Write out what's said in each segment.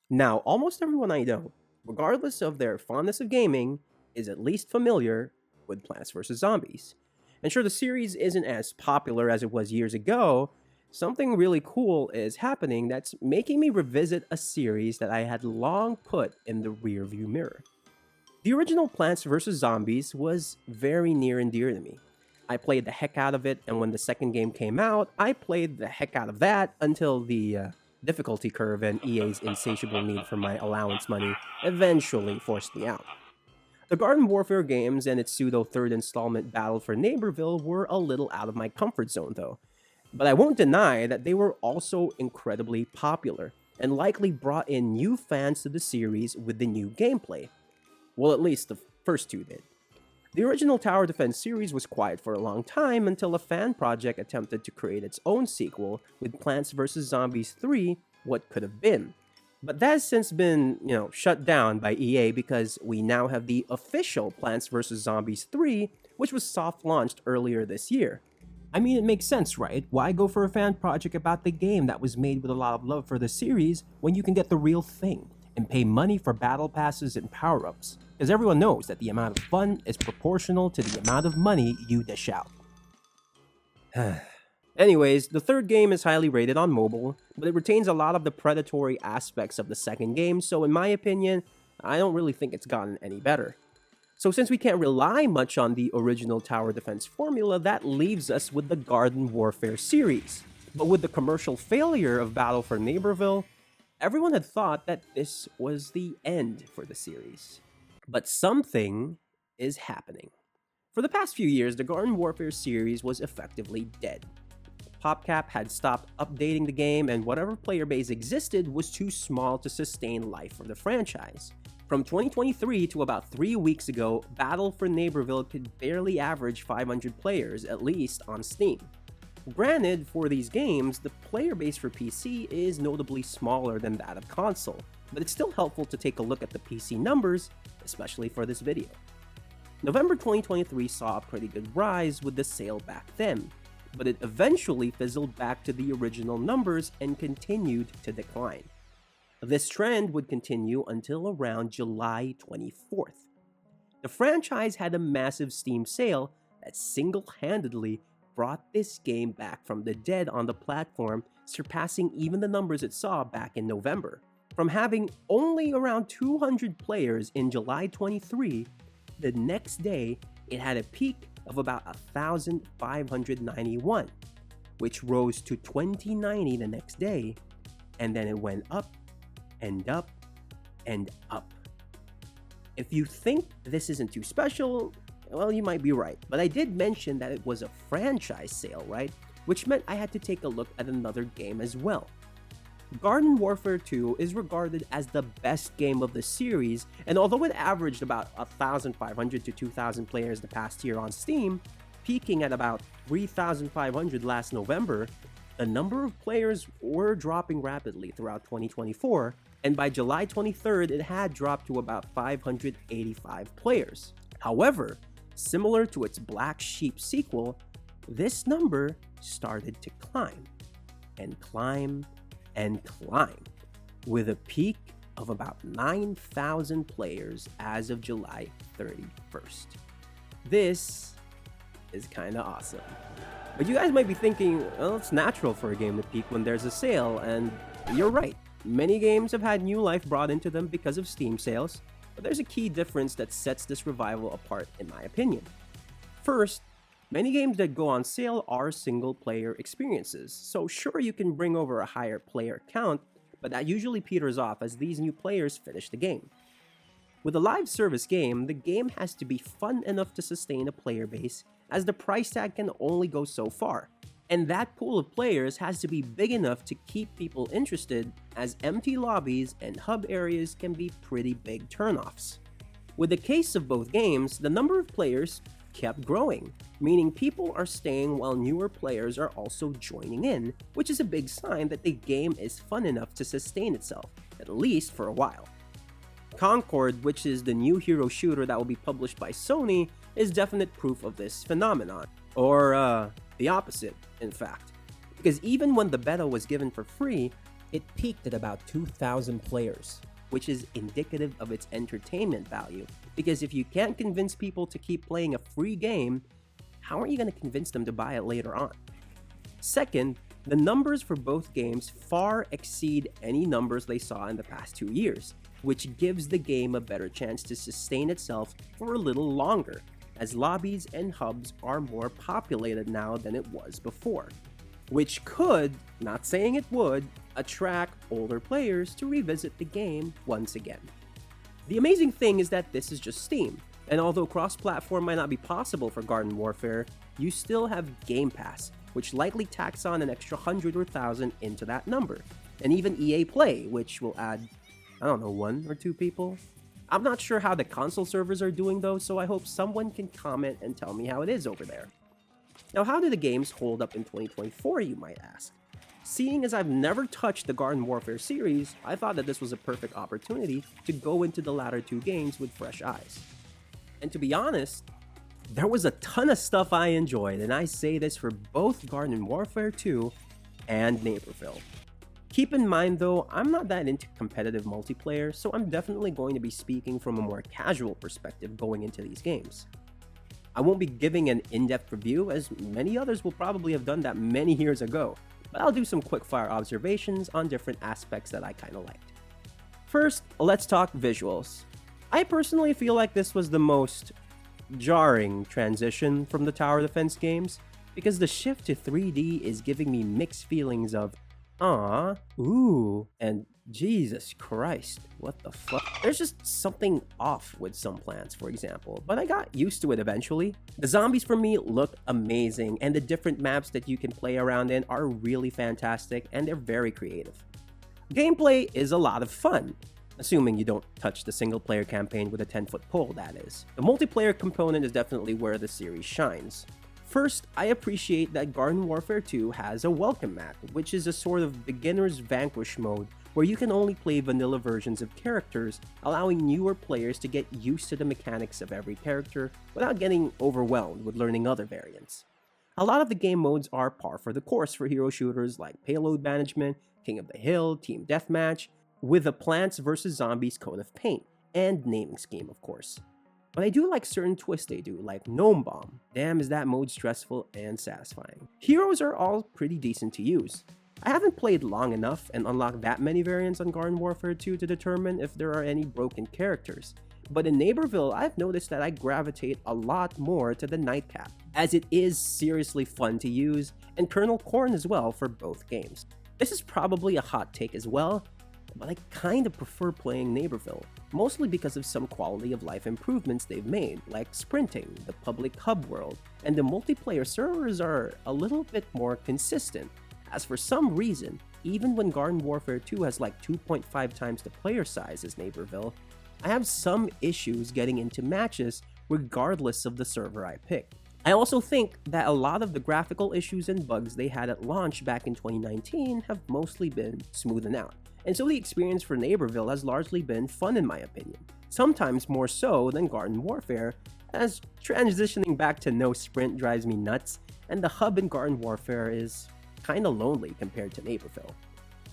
Now, almost everyone I know, regardless of their fondness of gaming, is at least familiar with Plants vs. Zombies. And sure, the series isn't as popular as it was years ago. Something really cool is happening that's making me revisit a series that I had long put in the rearview mirror. The original Plants vs. Zombies was very near and dear to me. I played the heck out of it, and when the second game came out, I played the heck out of that until the difficulty curve and EA's insatiable need for my allowance money eventually forced me out. The Garden Warfare games and its pseudo third installment Battle for Neighborville were a little out of my comfort zone, though. But I won't deny that they were also incredibly popular, and likely brought in new fans to the series with the new gameplay. Well, at least the first two did. The original Tower Defense series was quiet for a long time until a fan project attempted to create its own sequel with Plants vs. Zombies 3, What Could Have Been. But that has since been, shut down by EA because we now have the official Plants vs. Zombies 3, which was soft launched earlier this year. I mean, it makes sense, right? Why go for a fan project about the game that was made with a lot of love for the series when you can get the real thing and pay money for battle passes and power-ups? Because everyone knows that the amount of fun is proportional to the amount of money you dish out. Anyways, the third game is highly rated on mobile, but it retains a lot of the predatory aspects of the second game, so in my opinion, I don't really think it's gotten any better. So since we can't rely much on the original tower defense formula, that leaves us with the Garden Warfare series. But with the commercial failure of Battle for Neighborville, everyone had thought that this was the end for the series. But something is happening. For the past few years, the Garden Warfare series was effectively dead. Popcap had stopped updating the game, and whatever player base existed was too small to sustain life for the franchise. From 2023 to about 3 weeks ago, Battle for Neighborville could barely average 500 players, at least on Steam. Granted, for these games, the player base for PC is notably smaller than that of console, but it's still helpful to take a look at the PC numbers, especially for this video. November 2023 saw a pretty good rise with the sale back then, but it eventually fizzled back to the original numbers and continued to decline. This trend would continue until around July 24th. The franchise had a massive Steam sale that single-handedly brought this game back from the dead on the platform, surpassing even the numbers it saw back in November. From having only around 200 players in July 23, the next day it had a peak of about 1,591, which rose to 2,090 the next day, and then it went up and up and up. If you think this isn't too special, well, you might be right, but I did mention that it was a franchise sale, right? Which meant I had to take a look at another game as well. Garden Warfare 2 is regarded as the best game of the series, and although it averaged about 1,500 to 2,000 players the past year on Steam, peaking at about 3,500 last November, the number of players were dropping rapidly throughout 2024, and by July 23rd it had dropped to about 585 players. However, similar to its Black Sheep sequel, this number started to climb, and climb, and climb, with a peak of about 9,000 players as of July 31st. This is kinda awesome. But you guys might be thinking, well, it's natural for a game to peak when there's a sale, and you're right. Many games have had new life brought into them because of Steam sales, but there's a key difference that sets this revival apart in my opinion. First, many games that go on sale are single-player experiences, so sure you can bring over a higher player count, but that usually peters off as these new players finish the game. With a live service game, the game has to be fun enough to sustain a player base, as the price tag can only go so far, and that pool of players has to be big enough to keep people interested, as empty lobbies and hub areas can be pretty big turnoffs. With the case of both games, the number of players kept growing, meaning people are staying while newer players are also joining in, which is a big sign that the game is fun enough to sustain itself, at least for a while. Concord, which is the new hero shooter that will be published by Sony, is definite proof of this phenomenon. Or, the opposite, in fact. Because even when the beta was given for free, It peaked at about 2,000 players, which is indicative of its entertainment value, because if you can't convince people to keep playing a free game, how are you going to convince them to buy it later on? Second, the numbers for both games far exceed any numbers they saw in the past 2 years, which gives the game a better chance to sustain itself for a little longer, as lobbies and hubs are more populated now than it was before, which could, not saying it would, attract older players to revisit the game once again. The amazing thing is that this is just Steam, and although cross-platform might not be possible for Garden Warfare, you still have Game Pass, which likely tacks on an extra 100 or 1,000 into that number, and even EA Play, which will add, I don't know, 1 or 2 people? I'm not sure how the console servers are doing though, so I hope someone can comment and tell me how it is over there. Now, how do the games hold up in 2024, you might ask? Seeing as I've never touched the Garden Warfare series, I thought that this was a perfect opportunity to go into the latter 2 games with fresh eyes. And to be honest, there was a ton of stuff I enjoyed, and I say this for both Garden Warfare 2 and Naperville. Keep in mind though, I'm not that into competitive multiplayer, so I'm definitely going to be speaking from a more casual perspective going into these games. I won't be giving an in-depth review, as many others will probably have done that many years ago, but I'll do some quick-fire observations on different aspects that I kinda liked. First, let's talk visuals. I personally feel like this was the most jarring transition from the tower defense games, because the shift to 3D is giving me mixed feelings of "Aw, ooh," and "Jesus Christ, what the fuck?" There's just something off with some plants, for example, but I got used to it eventually. The zombies for me look amazing, and the different maps that you can play around in are really fantastic, and they're very creative. Gameplay is a lot of fun, assuming you don't touch the single-player campaign with a 10-foot pole, that is. The multiplayer component is definitely where the series shines. First, I appreciate that Garden Warfare 2 has a welcome mat, which is a sort of beginner's vanquish mode where you can only play vanilla versions of characters, allowing newer players to get used to the mechanics of every character without getting overwhelmed with learning other variants. A lot of the game modes are par for the course for hero shooters like Payload Management, King of the Hill, Team Deathmatch, with a Plants vs Zombies coat of paint, and naming scheme of course. But I do like certain twists they do, like Gnome Bomb. Damn, is that mode stressful and satisfying. Heroes are all pretty decent to use. I haven't played long enough and unlocked that many variants on Garden Warfare 2 to determine if there are any broken characters, but in Naperville, I've noticed that I gravitate a lot more to the Nightcap, as it is seriously fun to use, and Colonel Corn as well for both games. This is probably a hot take as well, but I kinda prefer playing Naperville, mostly because of some quality of life improvements they've made, like sprinting, the public hub world, and the multiplayer servers are a little bit more consistent, as for some reason, even when Garden Warfare 2 has like 2.5 times the player size as Naperville, I have some issues getting into matches regardless of the server I pick. I also think that a lot of the graphical issues and bugs they had at launch back in 2019 have mostly been smoothened out. And so the experience for Naperville has largely been fun in my opinion, sometimes more so than Garden Warfare, as transitioning back to no sprint drives me nuts, and the hub in Garden Warfare is kinda lonely compared to Naperville.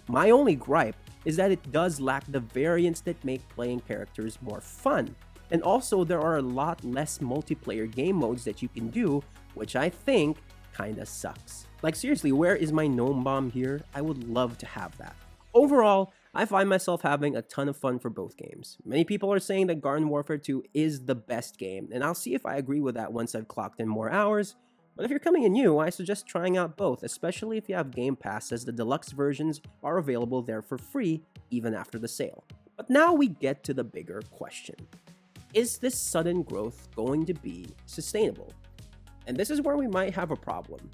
My only gripe is that it does lack the variants that make playing characters more fun, and also there are a lot less multiplayer game modes that you can do, which I think kinda sucks. Like seriously, where is my Gnome Bomb here? I would love to have that. Overall, I find myself having a ton of fun for both games. Many people are saying that Garden Warfare 2 is the best game, and I'll see if I agree with that once I've clocked in more hours. But if you're coming in new, I suggest trying out both, especially if you have Game Pass, as the deluxe versions are available there for free even after the sale. But now we get to the bigger question. Is this sudden growth going to be sustainable? And this is where we might have a problem.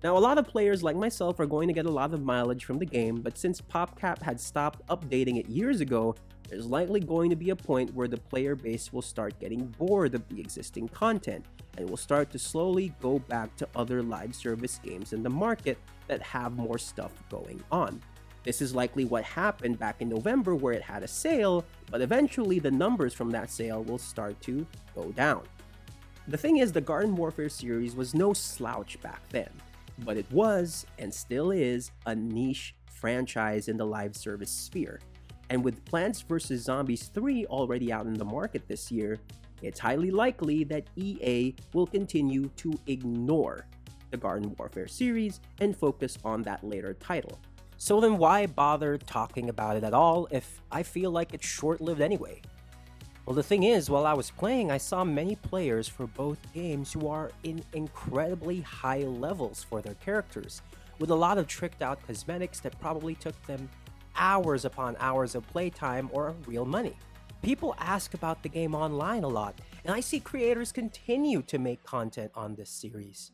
Now, a lot of players like myself are going to get a lot of mileage from the game, but since Popcap had stopped updating it years ago, there's likely going to be a point where the player base will start getting bored of the existing content, and will start to slowly go back to other live service games in the market that have more stuff going on. This is likely what happened back in November, where it had a sale, but eventually the numbers from that sale will start to go down. The thing is, the Garden Warfare series was no slouch back then, but it was, and still is, a niche franchise in the live service sphere. And with Plants vs. Zombies 3 already out in the market this year, it's highly likely that EA will continue to ignore the Garden Warfare series and focus on that later title. So then why bother talking about it at all if I feel like it's short-lived anyway? Well, the thing is, while I was playing, I saw many players for both games who are in incredibly high levels for their characters, with a lot of tricked out cosmetics that probably took them hours upon hours of playtime or real money. People ask about the game online a lot, and I see creators continue to make content on this series.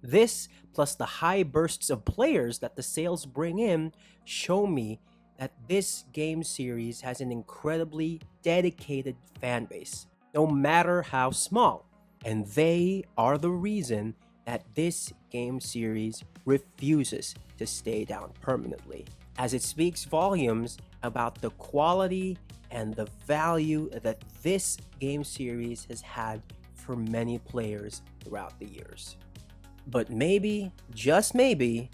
This, plus the high bursts of players that the sales bring in, show me that this game series has an incredibly dedicated fan base, no matter how small. And they are the reason that this game series refuses to stay down permanently, as it speaks volumes about the quality and the value that this game series has had for many players throughout the years. But maybe, just maybe,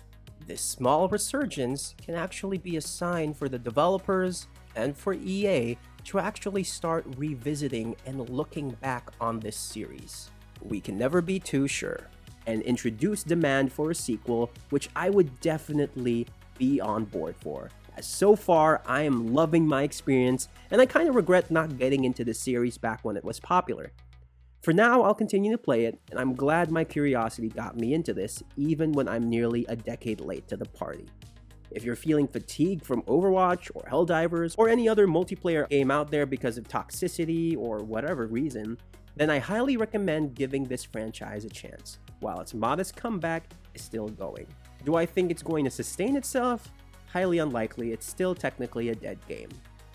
this small resurgence can actually be a sign for the developers and for EA to actually start revisiting and looking back on this series. We can never be too sure, and introduce demand for a sequel, which I would definitely be on board for, as so far I am loving my experience and I kind of regret not getting into the series back when it was popular. For now, I'll continue to play it, and I'm glad my curiosity got me into this, even when I'm nearly a decade late to the party. If you're feeling fatigued from Overwatch or Helldivers or any other multiplayer game out there because of toxicity or whatever reason, then I highly recommend giving this franchise a chance, while its modest comeback is still going. Do I think it's going to sustain itself? Highly unlikely. It's still technically a dead game.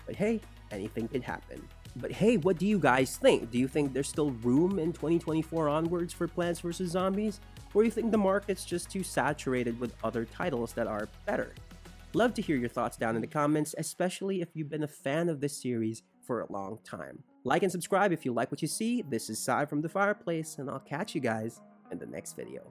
But hey, anything can happen. But hey, what do you guys think? Do you think there's still room in 2024 onwards for Plants vs. Zombies? Or do you think the market's just too saturated with other titles that are better? Love to hear your thoughts down in the comments, especially if you've been a fan of this series for a long time. Like and subscribe if you like what you see. This is Sai from the Fireplace, and I'll catch you guys in the next video.